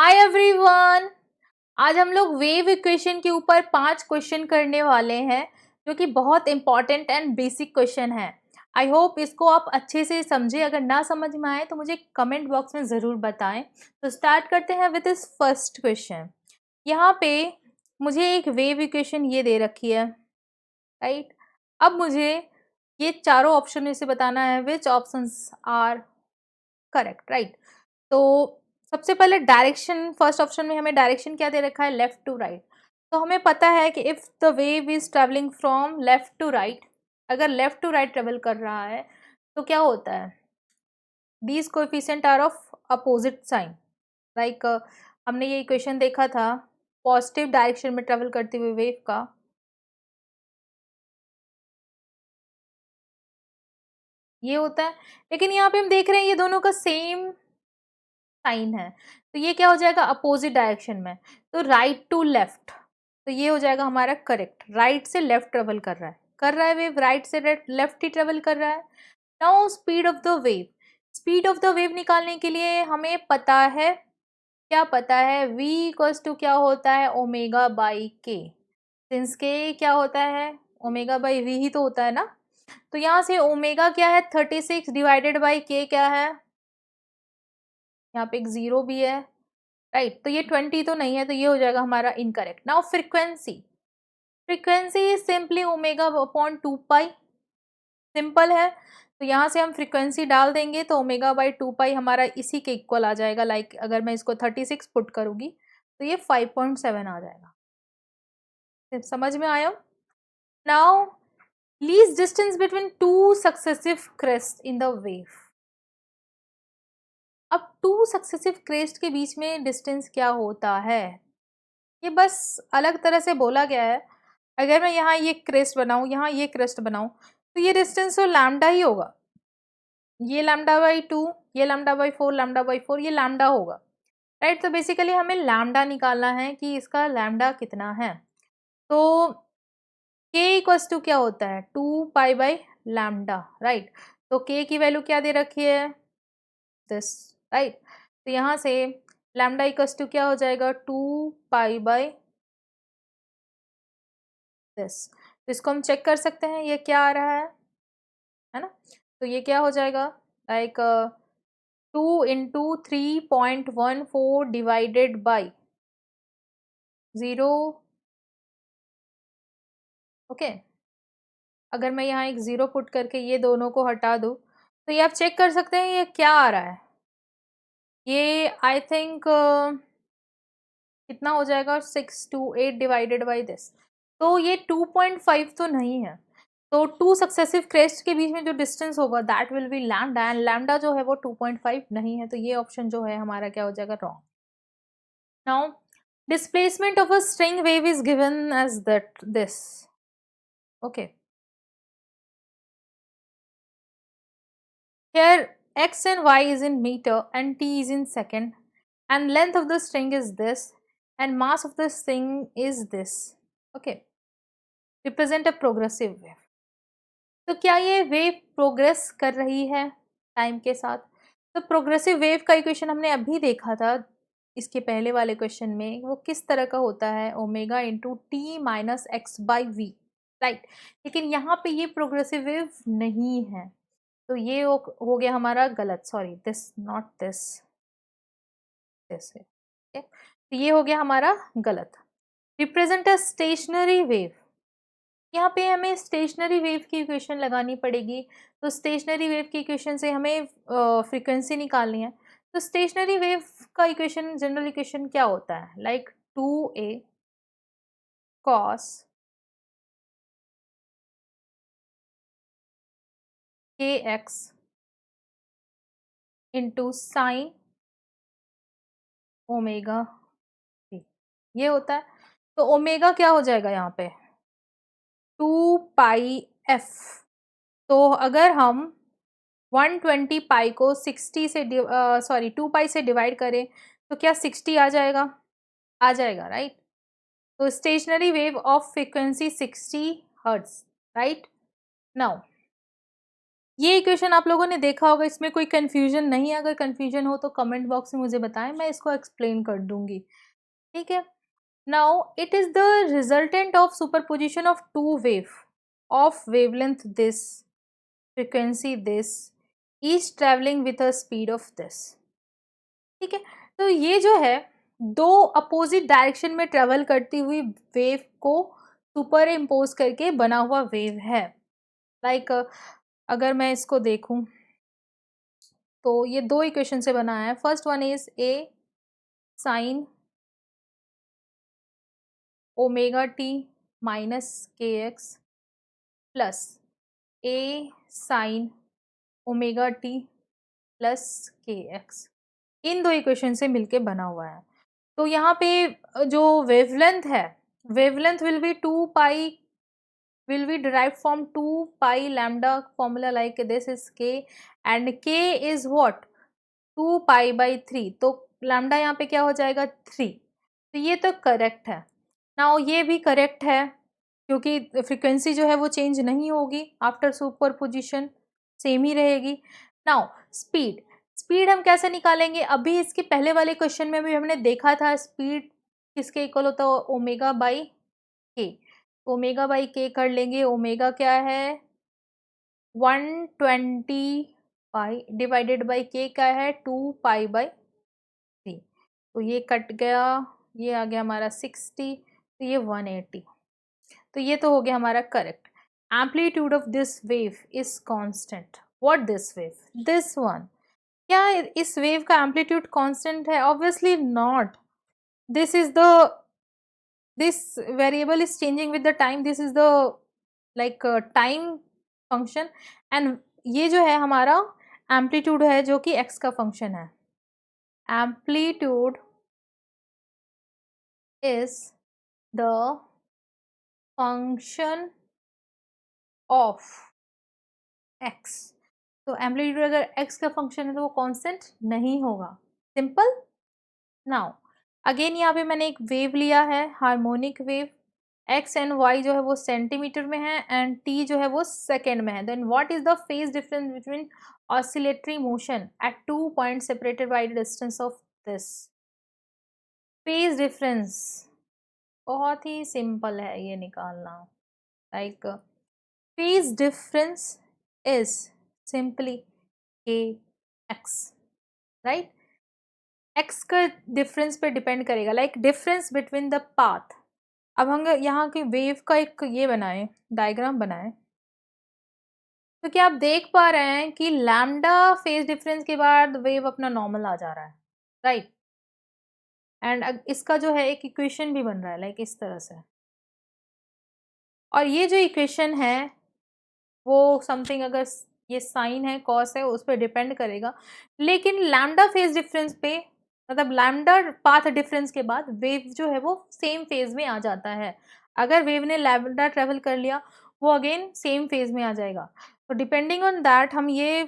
Hi everyone. आज हम लोग वेव इक्वेशन के ऊपर 5 क्वेश्चन करने वाले हैं जो कि बहुत इंपॉर्टेंट एंड बेसिक क्वेश्चन है। आई होप इसको आप अच्छे से समझे। अगर ना समझ में आए तो मुझे कमेंट बॉक्स में ज़रूर बताएं। तो स्टार्ट करते हैं विद दिस फर्स्ट क्वेश्चन। यहाँ पे मुझे एक वेव इक्वेशन ये दे रखी है, राइट। अब मुझे ये चारों ऑप्शन में से बताना है विच ऑप्शंस आर करेक्ट, राइट। तो सबसे पहले डायरेक्शन, फर्स्ट ऑप्शन में हमें डायरेक्शन क्या दे रखा है, लेफ्ट टू राइट। तो हमें पता है कि if the wave is travelling from left to right, अगर लेफ्ट टू राइट ट्रेवल कर रहा है तो क्या होता है, these coefficient are of opposite sign. Like हमने ये इक्वेशन देखा था पॉजिटिव डायरेक्शन में ट्रेवल करते हुए वेव का, ये होता है। लेकिन यहाँ पे हम देख रहे हैं ये दोनों का सेम साइन है, तो ये क्या हो जाएगा, अपोजिट डायरेक्शन में। तो राइट टू लेफ्ट, तो ये हो जाएगा हमारा करेक्ट। राइट से लेफ्ट ट्रेवल कर रहा है वेव, राइट से लेफ्ट ही ट्रेवल कर रहा है। Now speed of the wave, speed of the wave निकालने के लिए हमें पता है, क्या पता है, v इक्वल्स टू क्या होता है, ओमेगा बाई के। सिंस के क्या होता है, ओमेगा बाई वी ही तो होता है ना। तो यहाँ से ओमेगा क्या है, 36 डिवाइडेड बाई के क्या है, यहाँ पे एक जीरो भी है, राइट। तो ये 20 तो नहीं है, तो ये हो जाएगा हमारा incorrect. Now frequency, frequency is simply omega upon 2 pi, simple है। तो यहाँ से हम फ्रीक्वेंसी डाल देंगे तो ओमेगा बाई 2 पाई हमारा इसी के इक्वल आ जाएगा। लाइक अगर मैं इसको 36 पुट करूँगी तो ये 5.7 आ जाएगा। समझ में आया। Now least distance between two successive crest in the wave. अब टू सक्सेसिव क्रेस्ट के बीच में डिस्टेंस क्या होता है, ये बस अलग तरह से बोला गया है। अगर मैं यहाँ ये क्रेस्ट बनाऊँ, यहाँ ये क्रेस्ट बनाऊँ, तो ये डिस्टेंस तो लैम्डा ही होगा। ये लैम्डा बाई 2, ये लैम्डा बाई 4, लैम्डा बाई 4, ये लैम्डा होगा, राइट। तो बेसिकली हमें लैम्डा निकालना है कि इसका लैम्डा कितना है। तो k इक्वल्स टू क्या होता है, 2 पाई बाई लैम्डा, राइट। तो k की वैल्यू क्या दे रखी है, दिस, राइट। तो यहाँ से लैम्डा इक्वल्स टू क्या हो जाएगा, 2 पाई बाई दिस। तो इसको हम चेक कर सकते हैं ये क्या आ रहा है ना। तो ये क्या हो जाएगा, लाइक 2 × 3.14 डिवाइडेड बाई 0। ओके, अगर मैं यहाँ एक ज़ीरो पुट करके ये दोनों को हटा दूँ तो ये आप चेक कर सकते हैं ये क्या आ रहा है। ये आई थिंक कितना हो जाएगा, 6 to 8 डिवाइडेड बाई दिस। तो ये 2.5 तो नहीं है। तो टू सक्सेसिव क्रेस्ट के बीच में जो डिस्टेंस होगा that will be lambda, and lambda जो है वो 2.5 नहीं है। तो ये ऑप्शन जो है हमारा क्या हो जाएगा, wrong. Now displacement of a string wave is given as that this. Okay, here x and y is in meter and t is in second and length of the string is this and mass of the string is this. Okay, represent a progressive wave. तो क्या ये wave progress कर रही है time के साथ। तो progressive wave का इक्वेशन हमने अभी देखा था इसके पहले वाले क्वेश्चन में, वो किस तरह का होता है, omega into t minus x by v, right. लेकिन यहाँ पे ये प्रोग्रेसिव वेव नहीं है, तो ये हो गया हमारा गलत। Sorry, this not this, this है, okay? तो ये हो गया हमारा गलत। रिप्रेजेंट अ स्टेशनरी वेव, यहाँ पे हमें स्टेशनरी वेव की इक्वेशन लगानी पड़ेगी। तो स्टेशनरी वेव की इक्वेशन से हमें फ्रीक्वेंसी निकालनी है। तो स्टेशनरी वेव का इक्वेशन, जनरल इक्वेशन क्या होता है, like 2a cos kx into sine omega t, ये होता है। तो ओमेगा क्या हो जाएगा यहाँ पे, 2 पाई f। तो अगर हम 120 पाई को 60 से सॉरी 2 पाई से डिवाइड करें तो क्या 60 आ जाएगा, आ जाएगा, राइट। तो stationary wave of frequency 60 hertz, right. Now ये इक्वेशन आप लोगों ने देखा होगा, इसमें कोई कंफ्यूजन नहीं है। अगर कंफ्यूजन हो तो कमेंट बॉक्स में मुझे बताएं, मैं इसको एक्सप्लेन कर दूंगी, ठीक है। Now it is the resultant of superposition of two wave of wavelength this, frequency this, each travelling with a speed of this, ठीक है। तो ये जो है दो अपोजिट डायरेक्शन में ट्रेवल करती हुई वेव को सुपर इम्पोज करके बना हुआ वेव है। लाइक अगर मैं इसको देखूं तो ये दो इक्वेशन से बना है। First one is a sine omega T minus के एक्स प्लस ए साइन ओमेगा टी प्लस के एक्स, इन दो इक्वेशन से मिलके बना हुआ है। तो यहाँ पे जो वेवलेंथ है, wavelength will be 2 pi, will be derived from 2 pi lambda formula like this is k and k is what 2 pi by 3, तो लैम्डा यहाँ पे क्या हो जाएगा 3, तो ये तो करेक्ट है। नाउ ये भी करेक्ट है क्योंकि फ्रीक्वेंसी जो है वो चेंज नहीं होगी आफ्टर सुपरपोजिशन, सेम ही रहेगी। नाउ स्पीड, स्पीड हम कैसे निकालेंगे, अभी इसके पहले वाले क्वेश्चन में भी हमने देखा था स्पीड किसके इक्वल होता है, ओमेगा बाई के। ओमेगा बाई के कर लेंगे, ओमेगा क्या है 120 पाई डिवाइडेड बाई के क्या है 2 पाई बाई 3, तो ये कट गया, ये आ गया हमारा 60, तो ये 180, तो ये तो हो गया हमारा correct. Amplitude of this wave is constant, what this wave, this one, क्या इस वेव का एम्पलीट्यूड कांस्टेंट है, obviously not, this is the, this variable is changing with the time, this is the like time function and ये जो है हमारा amplitude है जो कि x का फंक्शन है। Amplitude is the function of x, तो एम्पलीट्यूड अगर x का फंक्शन है तो वो कांस्टेंट नहीं होगा, सिंपल। नाउ अगेन यहाँ पे मैंने एक वेव लिया है, harmonic wave, x and y जो है वो सेंटीमीटर में है एंड टी जो है वो सेकेंड में है। Then what is the phase difference between oscillatory motion at 2 point separated by the distance of this. Phase difference बहुत ही सिंपल है ये निकालना, like phase difference is simply k x, right. X का डिफरेंस पे depend करेगा, like difference between the path. अब हम यहाँ की वेव का एक ये बनाएं, डायग्राम बनाएं, तो क्या आप देख पा रहे हैं कि लैम्डा फेज डिफरेंस के बाद वेव अपना नॉर्मल आ जा रहा है, राइट। एंड इसका जो है एक इक्वेशन भी बन रहा है लाइक इस तरह से, और ये जो इक्वेशन है वो समथिंग, अगर ये साइन है कॉस है उस पर डिपेंड करेगा, लेकिन लैम्डा फेज डिफरेंस पे, मतलब लैम्डा पाथ डिफरेंस के बाद वेव जो है वो सेम फेज में आ जाता है। अगर वेव ने लैम्डा ट्रेवल कर लिया वो अगेन सेम फेज में आ जाएगा, तो डिपेंडिंग ऑन दैट हम ये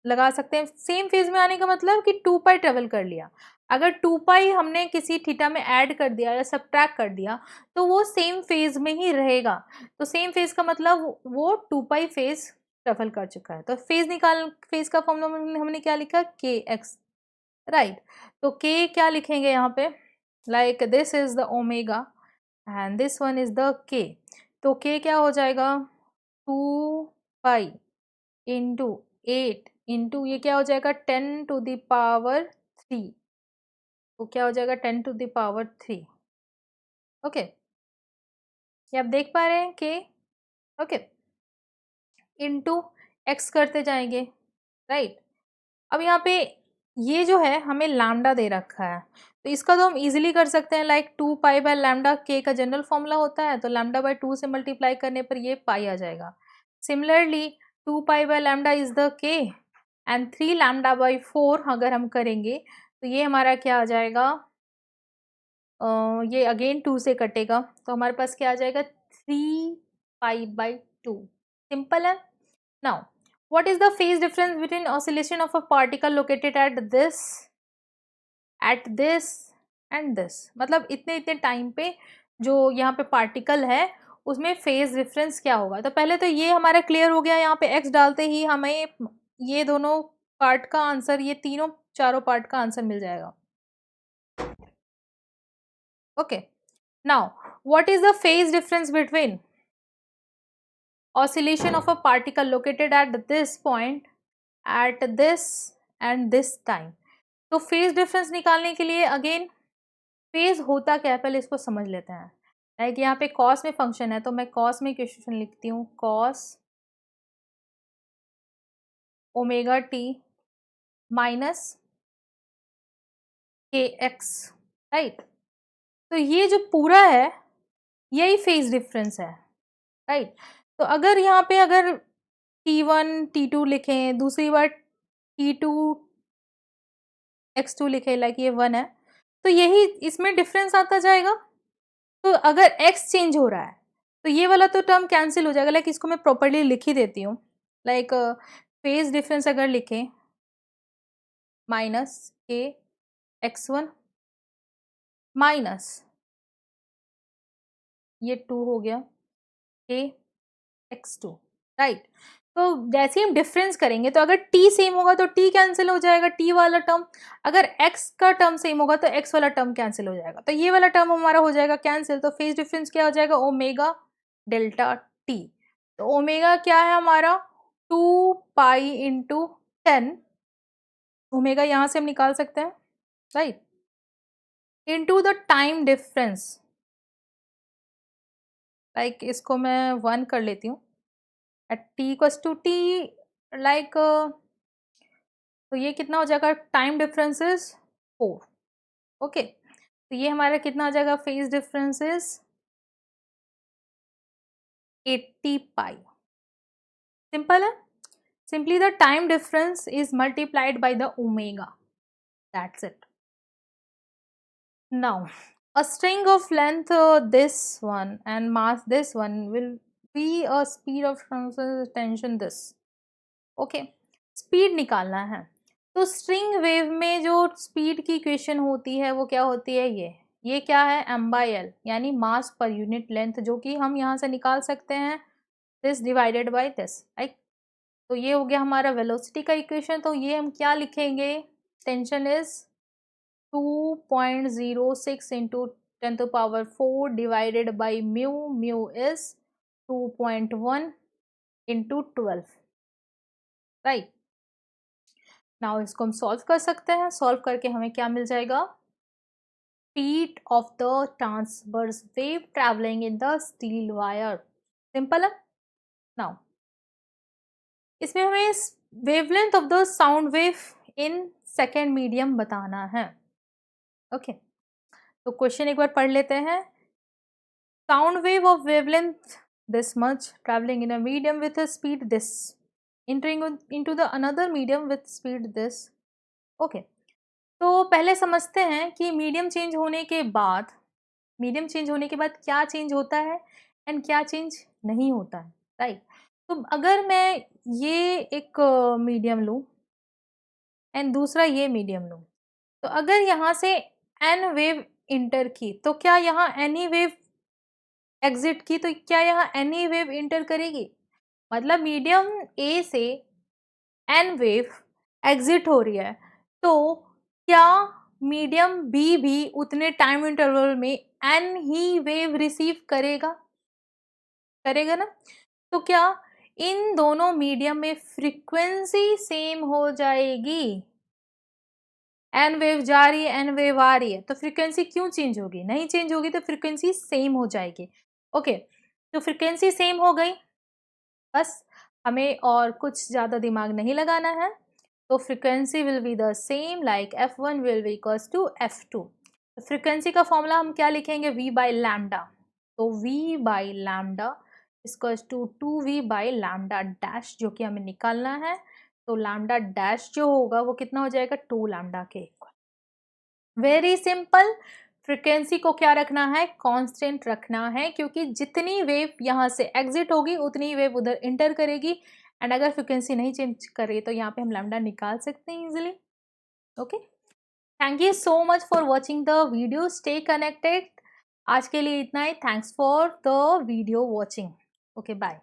लगा सकते हैं सेम फेज में आने का मतलब कि 2 पाई ट्रेवल कर लिया। अगर 2 पाई हमने किसी थीटा में ऐड कर दिया या सब्ट्रैक्ट कर दिया तो वो सेम फेज में ही रहेगा, तो सेम फेज का मतलब वो 2 पाई फेज ट्रेवल कर चुका है। तो फेज का फॉर्मूला हमने क्या लिखा के एक्स, राइट। तो के क्या लिखेंगे यहाँ पे, like this is the omega and this one is the के, तो के क्या हो जाएगा 2 पाई इंटू 8 इंटू ये क्या हो जाएगा 10 टू द पावर 3, तो क्या हो जाएगा 10 टू द पावर 3, ओके। ये आप देख पा रहे हैं के, ओके, इंटू एक्स करते जाएंगे, राइट। अब यहाँ पे ये जो है हमें लैम्डा दे रखा है, तो इसका तो हम इजीली कर सकते हैं, लाइक 2 पाई बाय लैम्डा, के का जनरल फॉर्मूला होता है, तो लैम्डा बाय 2 से मल्टीप्लाई करने पर ये पाई आ जाएगा। Similarly 2 pi by lambda is the के एंड 3 लैम्डा बाय 4 अगर हम करेंगे तो ये हमारा क्या आ जाएगा, ये अगेन 2 से कटेगा, तो हमारे पास क्या आ जाएगा 3 पाई बाय 2, सिंपल है। Now what is the phase difference between oscillation of a particle located at this and this, मतलब इतने इतने टाइम पे जो यहाँ पे पार्टिकल है उसमें फेज डिफरेंस क्या होगा। तो पहले तो ये हमारा क्लियर हो गया, यहाँ पे एक्स डालते ही हमें ये दोनों पार्ट का आंसर, ये तीनों चारों पार्ट का आंसर मिल जाएगा। Okay, now what is the phase difference between oscillation of a particle located at this point at this and this time। तो फेज डिफरेंस निकालने के लिए अगेन फेज होता क्या है पहले इसको समझ लेते हैं। लाइक यहाँ पे कॉस में फंक्शन है, तो मैं कॉस में इक्वेशन लिखती हूँ, कॉस ओमेगा टी माइनस के एक्स, राइट। तो ये जो पूरा है यही फेज डिफरेंस है, राइट। तो अगर यहाँ पे अगर T1 T2 लिखें, दूसरी बार T2 x2 लिखे, लाइक ये 1 है, तो यही इसमें डिफरेंस आता जाएगा। तो अगर x चेंज हो रहा है तो ये वाला तो टर्म कैंसिल हो जाएगा। लाइक इसको मैं प्रॉपर्ली लिख ही देती हूँ। लाइक फेज डिफरेंस अगर लिखें माइनस के x1 माइनस ये 2 हो गया के x2, राइट। तो जैसे ही हम डिफरेंस करेंगे तो अगर t सेम होगा तो t कैंसिल हो जाएगा, t वाला टर्म। अगर x का टर्म सेम होगा तो x वाला टर्म कैंसिल हो जाएगा, तो ये वाला टर्म हमारा हो जाएगा कैंसिल। तो फेज डिफरेंस क्या हो जाएगा, ओमेगा डेल्टा t। तो ओमेगा क्या है हमारा 2 पाई इंटू 10, ओमेगा यहां से हम निकाल सकते हैं, right, into the time difference. Like इसको मैं 1 कर लेती हूँ at t equals to t, like तो ये कितना हो जाएगा, टाइम डिफरेंस इज 4। ओके, तो ये हमारा कितना हो जाएगा, phase difference is 80 pi. Simple है, simply the time difference is multiplied by the omega, that's it. Now a string of length this one and mass this one will be a speed of tension this। Okay, speed निकालना है। तो string wave में जो speed की equation होती है वो क्या होती है, ये क्या है, m/l, यानी मास पर यूनिट लेंथ, जो कि हम यहाँ से निकाल सकते हैं this divided by this, right. तो ये हो गया हमारा वेलोसिटी का इक्वेशन। तो ये हम क्या लिखेंगे, tension is 2.06 into 10⁴ divided by mu, mu is 2.1 into 12, right. Now इसको हम सॉल्व कर सकते हैं। सॉल्व करके हमें क्या मिल जाएगा, speed of the transverse wave travelling in the steel wire. Simple है। नाउ इसमें हमें wavelength of the sound wave in second medium बताना है। ओके, तो क्वेश्चन एक बार पढ़ लेते हैं। Sound wave of wavelength this much traveling in a medium with a speed this entering into the another medium with speed this। Okay, तो पहले समझते हैं कि मीडियम चेंज होने के बाद क्या चेंज होता है एंड क्या चेंज नहीं होता है, राइट। तो अगर मैं ये एक मीडियम लूँ एंड दूसरा ये मीडियम लूँ, तो अगर यहाँ से एन वेव इंटर की तो क्या यहाँ एनी वेव एग्जिट की तो क्या यहाँ एनी वेव इंटर करेगी। मतलब मीडियम ए से एन वेव एग्जिट हो रही है, तो क्या मीडियम बी भी उतने टाइम इंटरवल में एन ही वेव रिसीव करेगा ना। तो क्या इन दोनों मीडियम में फ्रीक्वेंसी सेम हो जाएगी। एन वेव जा रही है, एन वेव आ रही है, तो फ्रीक्वेंसी क्यों चेंज होगी, नहीं चेंज होगी, तो फ्रीक्वेंसी सेम हो जाएगी। ओके, तो फ्रीक्वेंसी सेम हो गई, बस हमें और कुछ ज़्यादा दिमाग नहीं लगाना है। तो frequency will be the same, like f1 will be equals to f2। तो फ्रीक्वेंसी का फॉर्मूला हम क्या लिखेंगे, v बाई लैम्डा। तो v by lambda equals to 2v by lambda dash, जो कि हमें निकालना है। तो लैम्डा डैश जो होगा वो कितना हो जाएगा, 2 लैम्डा के इक्वल। वेरी सिंपल, फ्रीक्वेंसी को क्या रखना है, कांस्टेंट रखना है, क्योंकि जितनी वेव यहाँ से एग्जिट होगी उतनी वेव उधर इंटर करेगी। एंड अगर फ्रीक्वेंसी नहीं चेंज करे तो यहाँ पे हम लैम्डा निकाल सकते हैं easily. Okay, thank you so much for watching the video, stay connected. आज के लिए इतना ही। Thanks for the video watching. Okay bye.